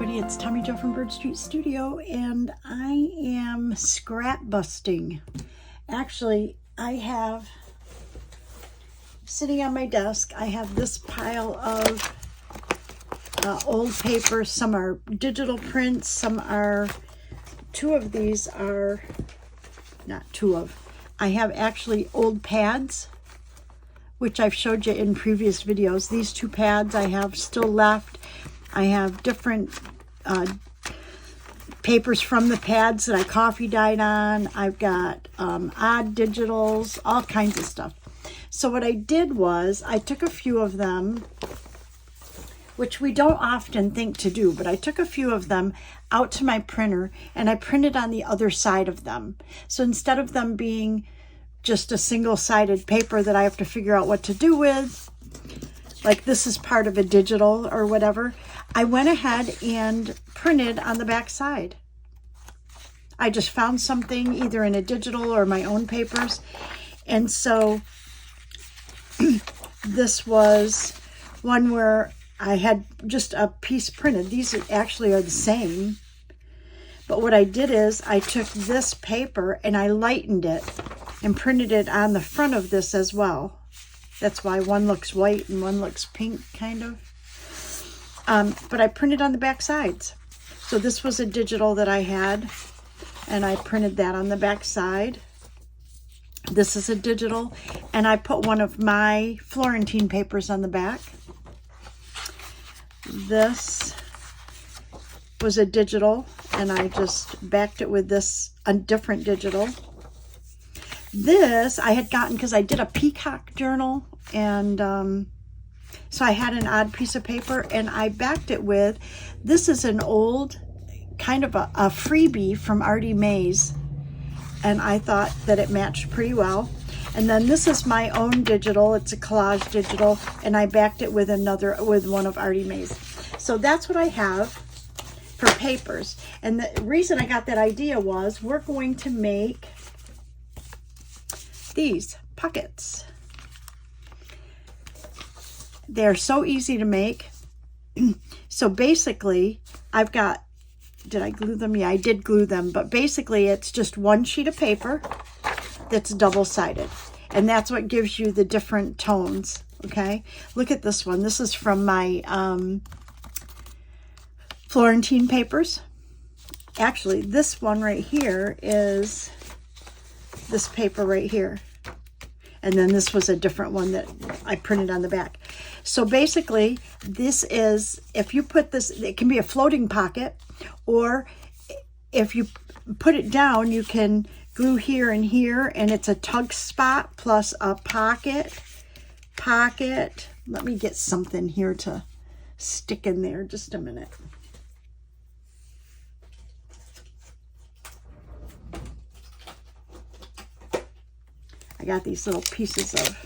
everybody, it's Tommy Jo from Bird Street Studio, and I am scrap busting. Actually, I have, sitting on my desk, I have this pile of old paper. Some are digital prints, some are, two of these are, not two of, I have actually old pads, which I've showed you in previous videos. These two pads I have still left. I have different papers from the pads that I coffee dyed on. I've got odd digitals, all kinds of stuff. So what I did was I took a few of them, which we don't often think to do, but I took a few of them out to my printer and I printed on the other side of them. So instead of them being just a single-sided paper that I have to figure out what to do with, like this is part of a digital or whatever, I went ahead and printed on the back side. I just found something either in a digital or my own papers. And so this was one where I had just a piece printed. These actually are the same. But what I did is I took this paper and I lightened it and printed it on the front of this as well. That's why one looks white and one looks pink, kind of. But I printed on the back sides. So this was a digital that I had, and I printed that on the back side. This is a digital, and I put one of my Florentine papers on the back. This was a digital, and I just backed it with this, a different digital. This I had gotten because I did a peacock journal, and so I had an odd piece of paper, and I backed it with, this is an old, kind of a freebie from Artie Mays, and I thought that it matched pretty well. And then this is my own digital, it's a collage digital, and I backed it with with one of Artie Mays. So that's what I have for papers. And the reason I got that idea was we're going to make these pockets. They're so easy to make. So basically, I've got, did I glue them? Yeah, I did glue them. But basically, it's just one sheet of paper that's double-sided. And that's what gives you the different tones, okay? Look at this one. This is from my Florentine papers. Actually, this one right here is this paper right here. And then this was a different one that I printed on the back. So basically, this is, if you put this, it can be a floating pocket, or if you put it down, you can glue here and here, and it's a tug spot plus a pocket. Let me get something here to stick in there, just a minute. I got these little pieces of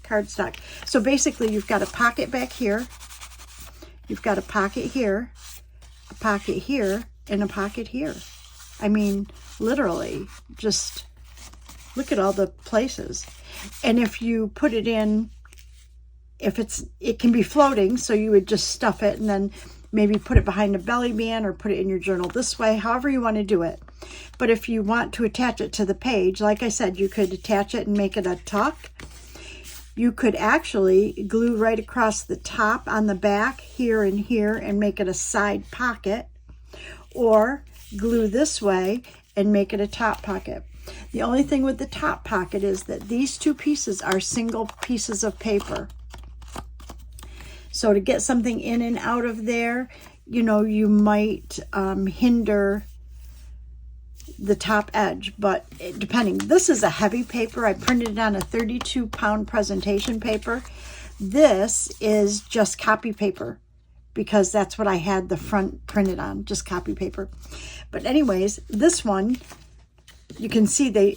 cardstock. So basically, you've got a pocket back here, you've got a pocket here, a pocket here, and a pocket here. I mean, literally, just look at all the places. And if you put it in, it can be floating, so you would just stuff it and then maybe put it behind a belly band or put it in your journal this way, however you want to do it. But if you want to attach it to the page, like I said, you could attach it and make it a tuck. You could actually glue right across the top on the back here and here and make it a side pocket, or glue this way and make it a top pocket. The only thing with the top pocket is that these two pieces are single pieces of paper. So to get something in and out of there, you know, you might hinder the top edge, but depending. This is a heavy paper. I printed it on a 32-pound presentation paper. This is just copy paper, because that's what I had the front printed on, just copy paper. But anyways, this one, you can see they,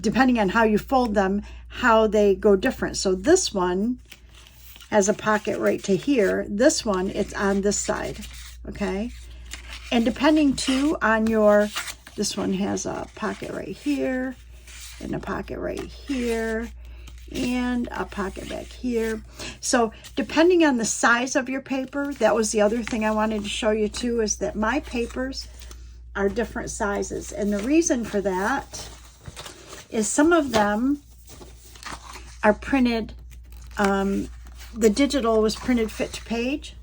depending on how you fold them, how they go different. So this one has a pocket right to here. This one, it's on this side, okay? And depending too on your, this one has a pocket right here and a pocket right here. and a pocket back here. So depending on the size of your paper, that was the other thing I wanted to show you too, is that my papers are different sizes. And the reason for that is some of them are printed, the digital was printed fit to page.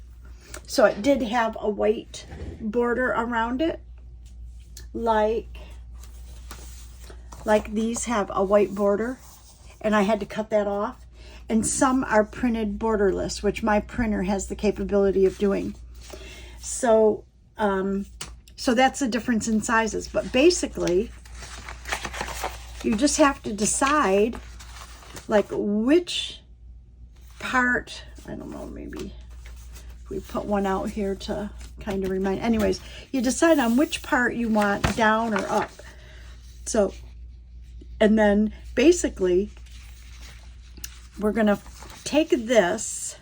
So it did have a white border around it, like these have a white border, and I had to cut that off. And some are printed borderless, which my printer has the capability of doing. So, so that's the difference in sizes. But basically, you just have to decide like which part, I don't know, maybe we put one out here to kind of remind. Anyways, you decide on which part you want down or up. So, and then basically, we're going to take this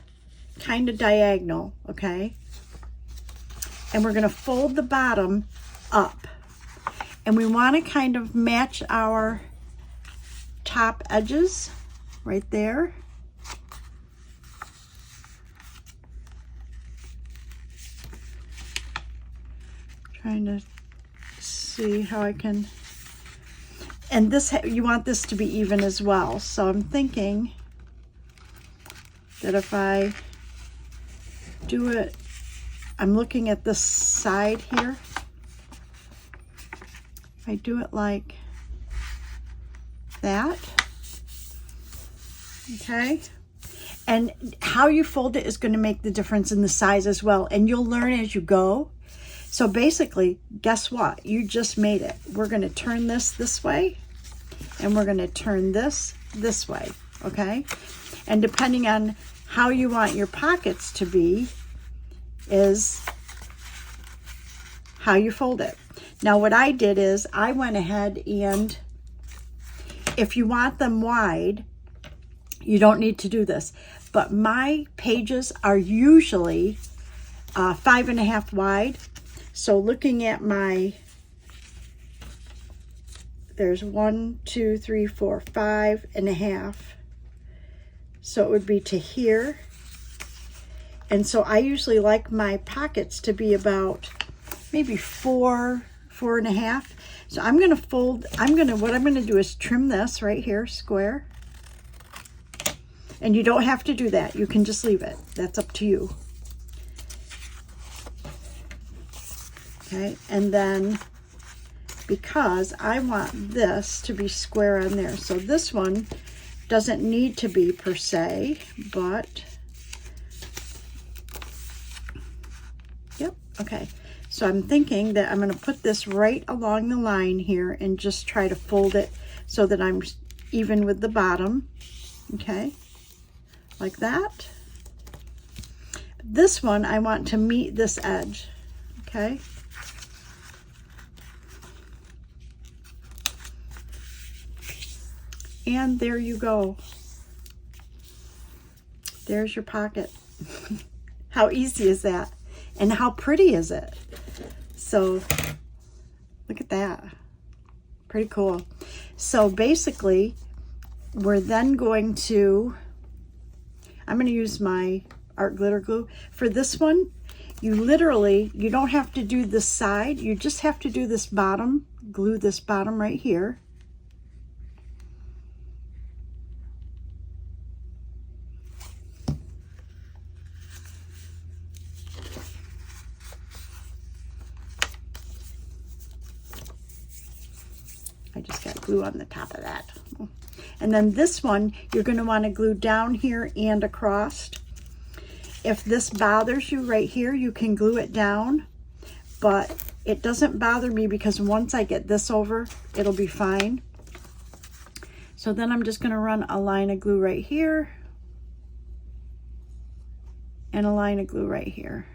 kind of diagonal, okay? And we're going to fold the bottom up. And we want to kind of match our top edges right there. Trying to see how I can, and this, you want this to be even as well. So I'm thinking that if I do it, I'm looking at this side here. If I do it like that, okay? And how you fold it is going to make the difference in the size as well. And you'll learn as you go. So basically, guess what? You just made it. We're going to turn this way, and we're going to turn this way, okay? And depending on how you want your pockets to be is how you fold it. Now what I did is I went ahead, and if you want them wide, you don't need to do this. But my pages are usually 5.5 wide. So looking at my, there's 1, 2, 3, 4, 5.5. So it would be to here. And so I usually like my pockets to be about maybe 4, 4.5. So I'm going to fold, what I'm going to do is trim this right here, square. And you don't have to do that. You can just leave it. That's up to you. Okay, and then because I want this to be square on there, so this one doesn't need to be per se, but yep, okay. So I'm thinking that I'm going to put this right along the line here and just try to fold it so that I'm even with the bottom, okay, like that. This one I want to meet this edge, okay. And there you go. There's your pocket. How easy is that? And how pretty is it? So look at that. Pretty cool. So basically, we're then going to, I'm going to use my art glitter glue. For this one, you literally, you don't have to do this side. You just have to do this bottom, glue this bottom right here. I just got glue on the top of that. And then this one, you're going to want to glue down here and across. If this bothers you right here, you can glue it down, but it doesn't bother me because once I get this over, it'll be fine. So then I'm just going to run a line of glue right here and a line of glue right here.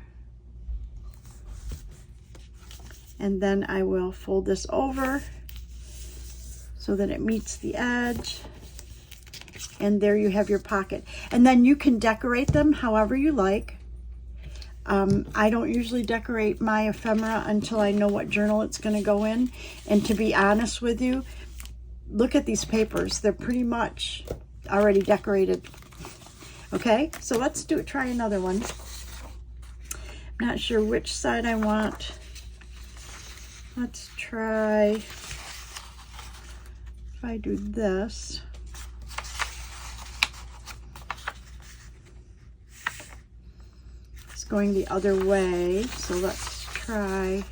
And then I will fold this over so that it meets the edge. And there you have your pocket. And then you can decorate them however you like. I don't usually decorate my ephemera until I know what journal it's going to go in. And to be honest with you, look at these papers. They're pretty much already decorated. Okay, so let's try another one. I'm not sure which side I want. Let's try, if I do this. It's going the other way, so let's try.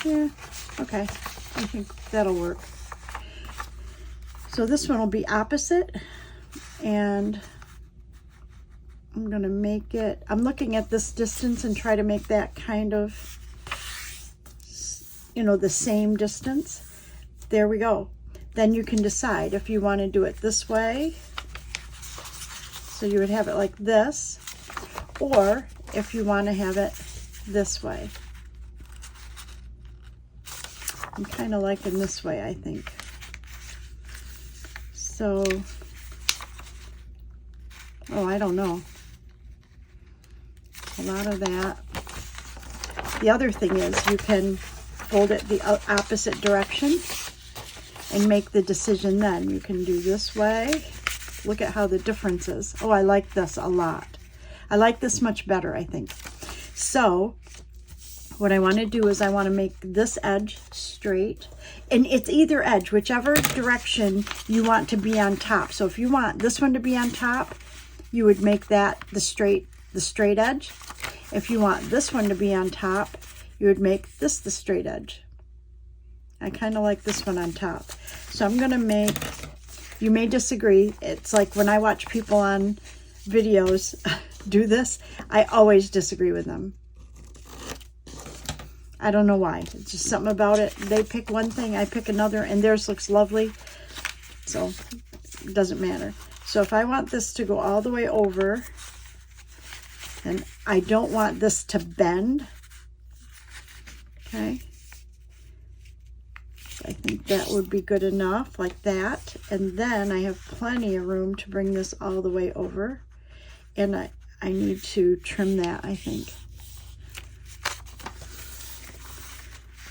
Yeah, okay, I think that'll work. So this one will be opposite, and I'm gonna make it, I'm looking at this distance and try to make that kind of, you know, the same distance. There we go. Then you can decide if you want to do it this way. So you would have it like this, or if you want to have it this way. I'm kind of liking this way, I think. So, oh, I don't know. A lot of that. The other thing is you can fold it the opposite direction and make the decision then. You can do this way. Look at how the difference is. Oh, I like this a lot. I like this much better, I think. So what I want to do is I want to make this edge straight, and it's either edge, whichever direction you want to be on top. So if you want this one to be on top, you would make that the straight edge. If you want this one to be on top, you would make this the straight edge. I kind of like this one on top. So I'm going to make, you may disagree. It's like when I watch people on videos do this, I always disagree with them. I don't know why. It's just something about it. They pick one thing, I pick another, and theirs looks lovely. So it doesn't matter. So if I want this to go all the way over, and I don't want this to bend, okay, I think that would be good enough, like that. And then I have plenty of room to bring this all the way over. And I need to trim that, I think.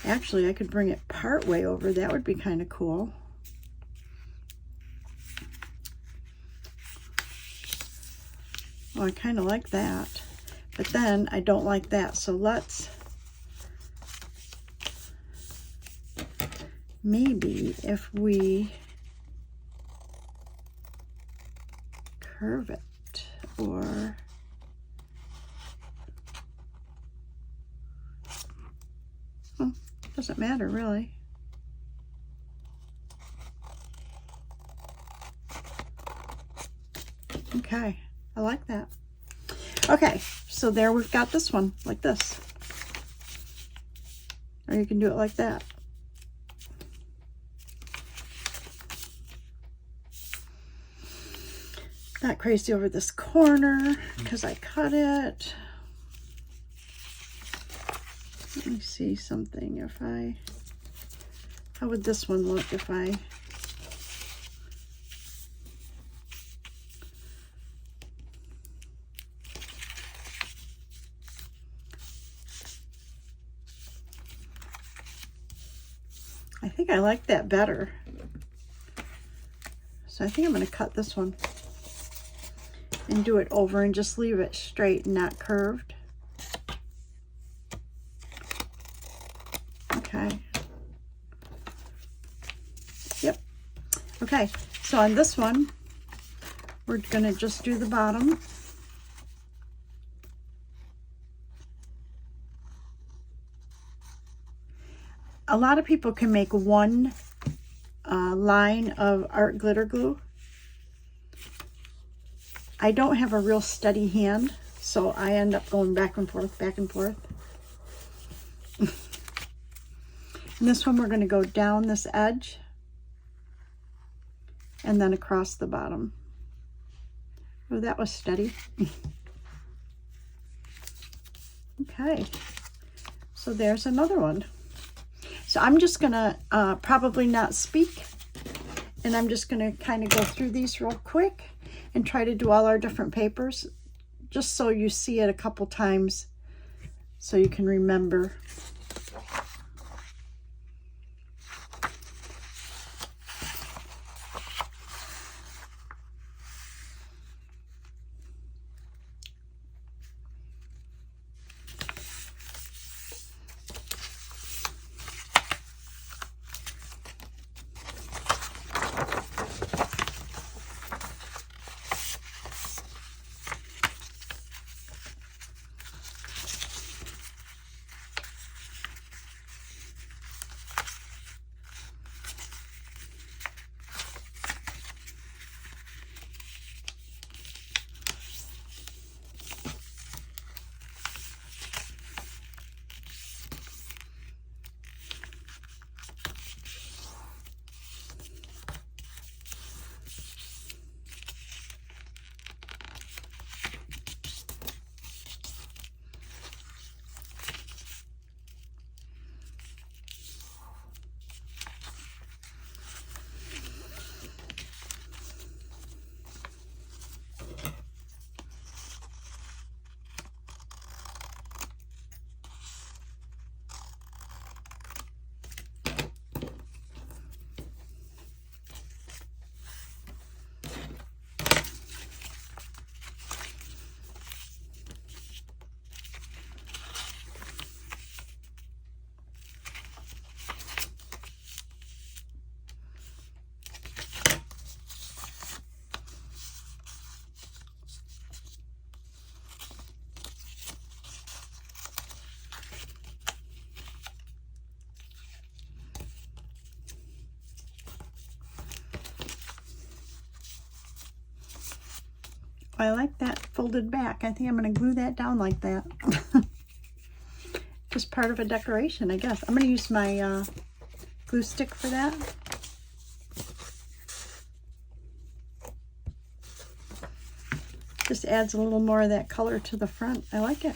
Actually, I could bring it part way over. That would be kind of cool. Oh, I kind of like that. But then I don't like that. So let's maybe if we curve it, or doesn't matter really. Okay, I like that. Okay, so there we've got this one like this. Or you can do it like that. Not crazy over this corner because I cut it. Let me see something. If I, how would this one look if I, I think I like that better. So I think I'm going to cut this one and do it over and just leave it straight and not curved. Okay. Yep. Okay, so on this one, we're going to just do the bottom. A lot of people can make one line of art glitter glue. I don't have a real steady hand, so I end up going back and forth, back and forth. And this one we're going to go down this edge and then across the bottom. Oh, that was steady. Okay, so there's another one. So I'm just going to probably not speak, and I'm just going to kind of go through these real quick and try to do all our different papers, just so you see it a couple times so you can remember. I like that folded back. I think I'm going to glue that down like that. Just part of a decoration, I guess. I'm going to use my glue stick for that. Just adds a little more of that color to the front. I like it.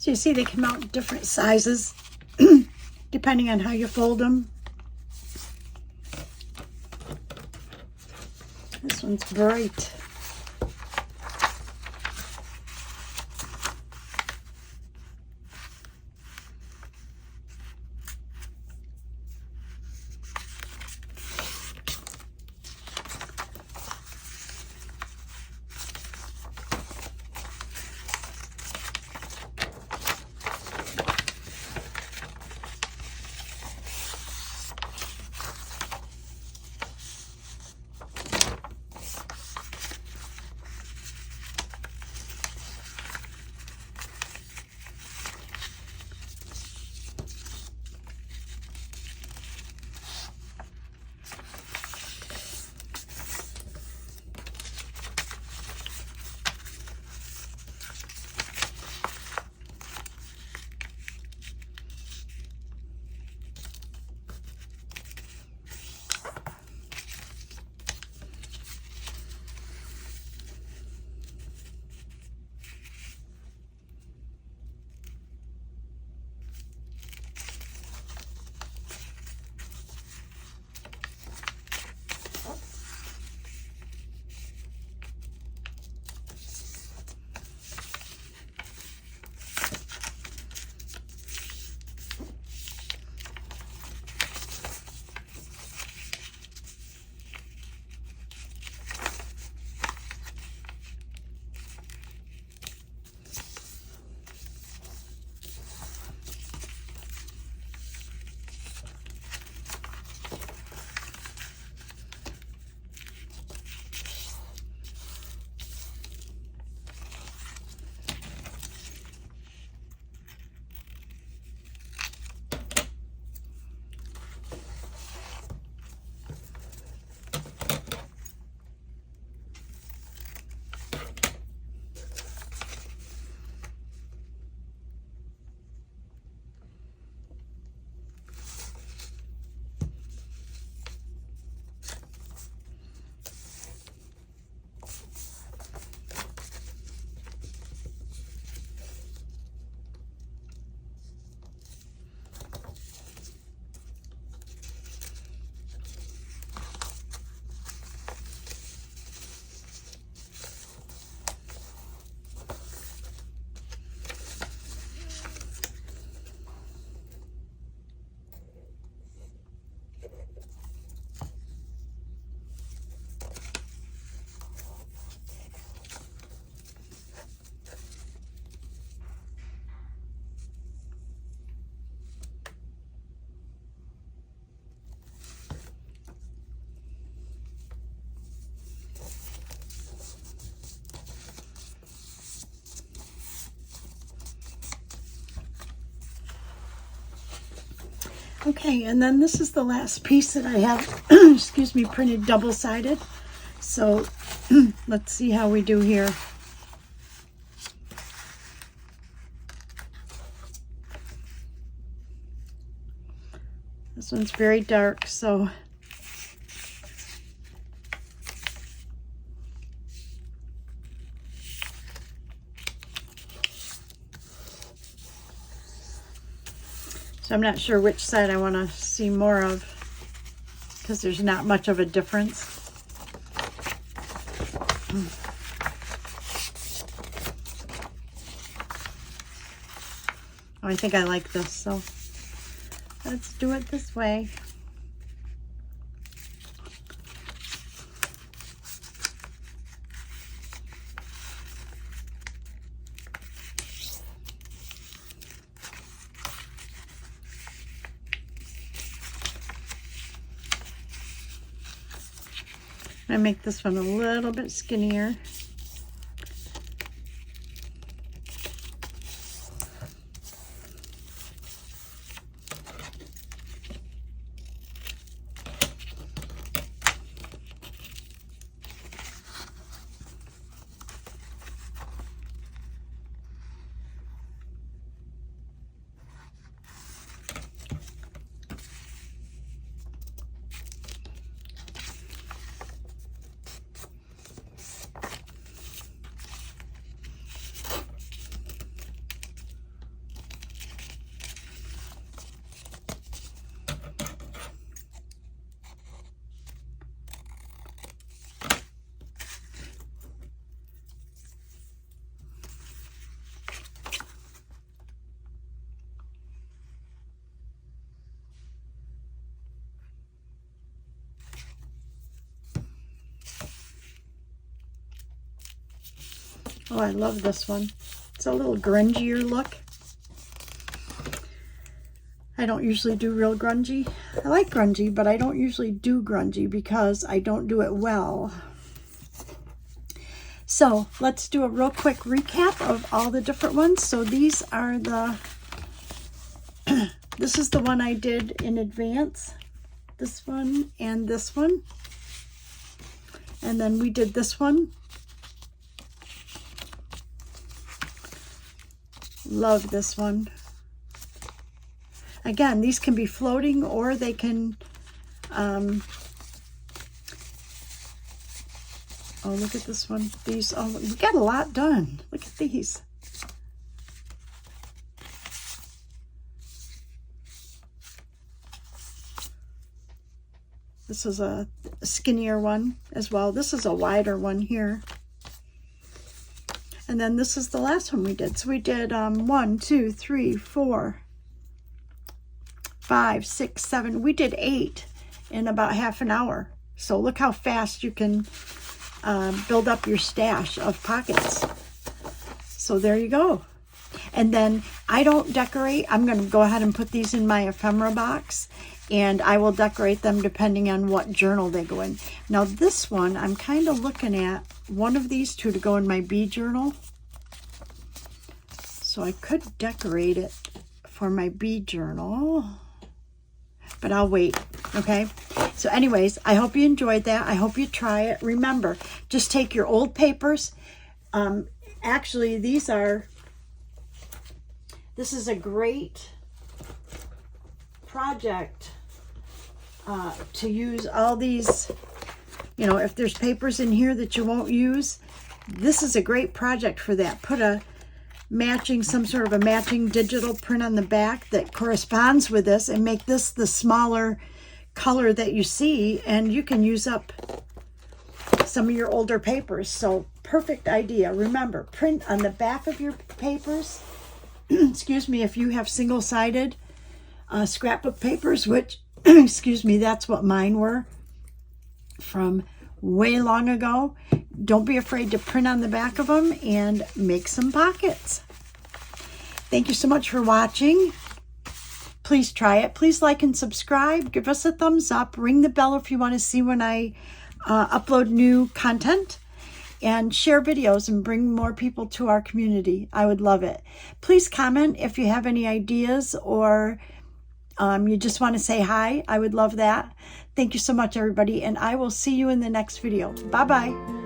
So you see they come out in different sizes depending on how you fold them. This one's bright. Okay, and then this is the last piece that I have, excuse me, printed double-sided. So let's see how we do here. This one's very dark, so I'm not sure which side I want to see more of because there's not much of a difference. Oh, I think I like this, so let's do it this way. I make this one a little bit skinnier. Oh, I love this one. It's a little grungier look. I don't usually do real grungy. I like grungy, but I don't usually do grungy because I don't do it well. So let's do a real quick recap of all the different ones. So these are the, this is the one I did in advance. This one and this one. And then we did this one. Love this one. Again, these can be floating or they can, oh, look at this one. These, oh, we got a lot done. Look at these. This is a skinnier one as well. This is a wider one here. And then this is the last one we did. So we did 1, 2, 3, 4, 5, 6, 7. We did 8 in about half an hour. So look how fast you can build up your stash of pockets. So there you go. And then I don't decorate. I'm going to go ahead and put these in my ephemera box, and I will decorate them depending on what journal they go in. Now this one, I'm kind of looking at one of these two to go in my bee journal. So I could decorate it for my bee journal, but I'll wait, okay? So anyways, I hope you enjoyed that. I hope you try it. Remember, just take your old papers. Actually, this is a great project to use all these, you know, if there's papers in here that you won't use, this is a great project for that. Put a matching, some sort of a matching digital print on the back that corresponds with this and make this the smaller color that you see, and you can use up some of your older papers. So perfect idea. Remember, print on the back of your papers. Excuse me, if you have single-sided scrapbook papers, which, excuse me, that's what mine were from way long ago. Don't be afraid to print on the back of them and make some pockets. Thank you so much for watching. Please try it. Please like and subscribe. Give us a thumbs up. Ring the bell if you want to see when I upload new content. And share videos and bring more people to our community. I would love it. Please comment if you have any ideas or you just want to say hi. I would love that. Thank you so much, everybody, and I will see you in the next video. Bye-bye.